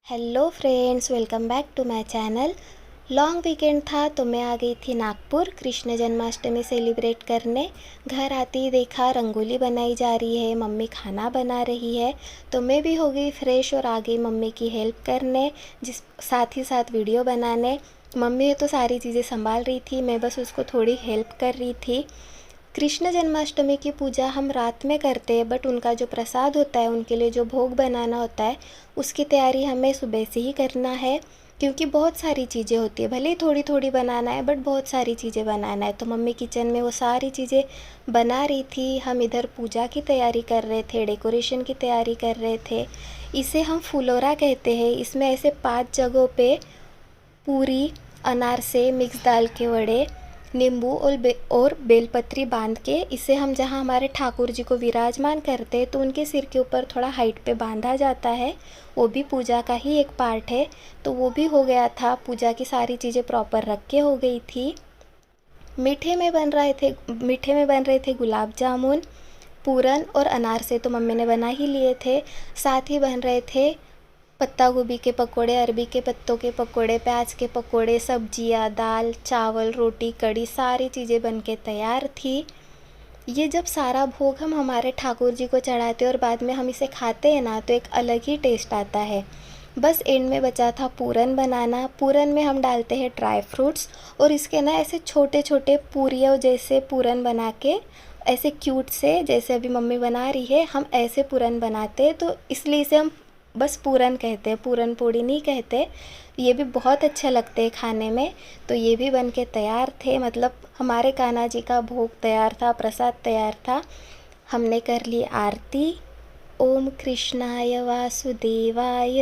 Hello friends, welcome back to my channel. Long weekend था तो मैं आ गई थी नागपुर कृष्ण जन्माष्टमी सेलिब्रेट करने। घर आते ही देखा रंगोली बनाई जा रही है, मम्मी खाना बना रही है, तो मैं भी हो गई फ्रेश और आ गई मम्मी की हेल्प करने, जिस साथ ही साथ वीडियो बनाने। मम्मी तो सारी चीज़ें संभाल रही थी, मैं बस उसको थोड़ी हेल्प कर रही थी। कृष्ण जन्माष्टमी की पूजा हम रात में करते हैं, बट उनका जो प्रसाद होता है, उनके लिए जो भोग बनाना होता है, उसकी तैयारी हमें सुबह से ही करना है, क्योंकि बहुत सारी चीज़ें होती है। भले ही थोड़ी थोड़ी बनाना है, बट बहुत सारी चीज़ें बनाना है। तो मम्मी किचन में वो सारी चीज़ें बना रही थी, हम इधर पूजा की तैयारी कर रहे थे, डेकोरेशन की तैयारी कर रहे थे। इसे हम फुलोरा कहते हैं। इसमें ऐसे 5 जगहों पे पूरी, अनारसे, मिक्स दाल के वड़े, नींबू और बेलपत्री बांध के, इसे हम जहाँ हमारे ठाकुर जी को विराजमान करते हैं तो उनके सिर के ऊपर थोड़ा हाइट पे बांधा जाता है। वो भी पूजा का ही एक पार्ट है। तो वो भी हो गया था, पूजा की सारी चीज़ें प्रॉपर रख के हो गई थी। मीठे में बन रहे थे गुलाब जामुन, पूरन और अनारसे तो मम्मी ने बना ही लिए थे। साथ ही बन रहे थे पत्ता गोभी के पकोड़े, अरबी के पत्तों के पकोड़े, प्याज के पकोड़े, सब्जियाँ, दाल, चावल, रोटी, कड़ी, सारी चीज़ें बन के तैयार थी। ये जब सारा भोग हम हमारे ठाकुर जी को चढ़ाते हैं और बाद में हम इसे खाते हैं ना, तो एक अलग ही टेस्ट आता है। बस एंड में बचा था पूरन बनाना। पूरन में हम डालते हैं ड्राई फ्रूट्स, और इसके ना ऐसे छोटे छोटे पूरियों जैसे पूरन बना के, ऐसे क्यूट से, जैसे अभी मम्मी बना रही है, हम ऐसे पूरन बनाते हैं, तो इसलिए इसे हम बस पूरन कहते हैं, पूरन पोड़ी नहीं कहते। ये भी बहुत अच्छे लगते हैं खाने में। तो ये भी बन के तैयार थे, मतलब हमारे कान्हा जी का भोग तैयार था, प्रसाद तैयार था। हमने कर ली आरती। ओम कृष्णाय वासुदेवाय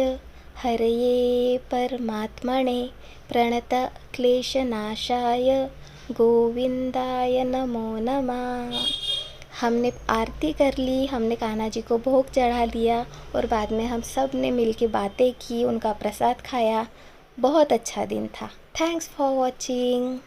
हरये परमात्मने प्रणत क्लेशनाशाय गोविंदाय नमो नमः। हमने आरती कर ली, हमने कान्हा जी को भोग चढ़ा लिया, और बाद में हम सब ने मिल के बातें की, उनका प्रसाद खाया। बहुत अच्छा दिन था। Thanks for watching.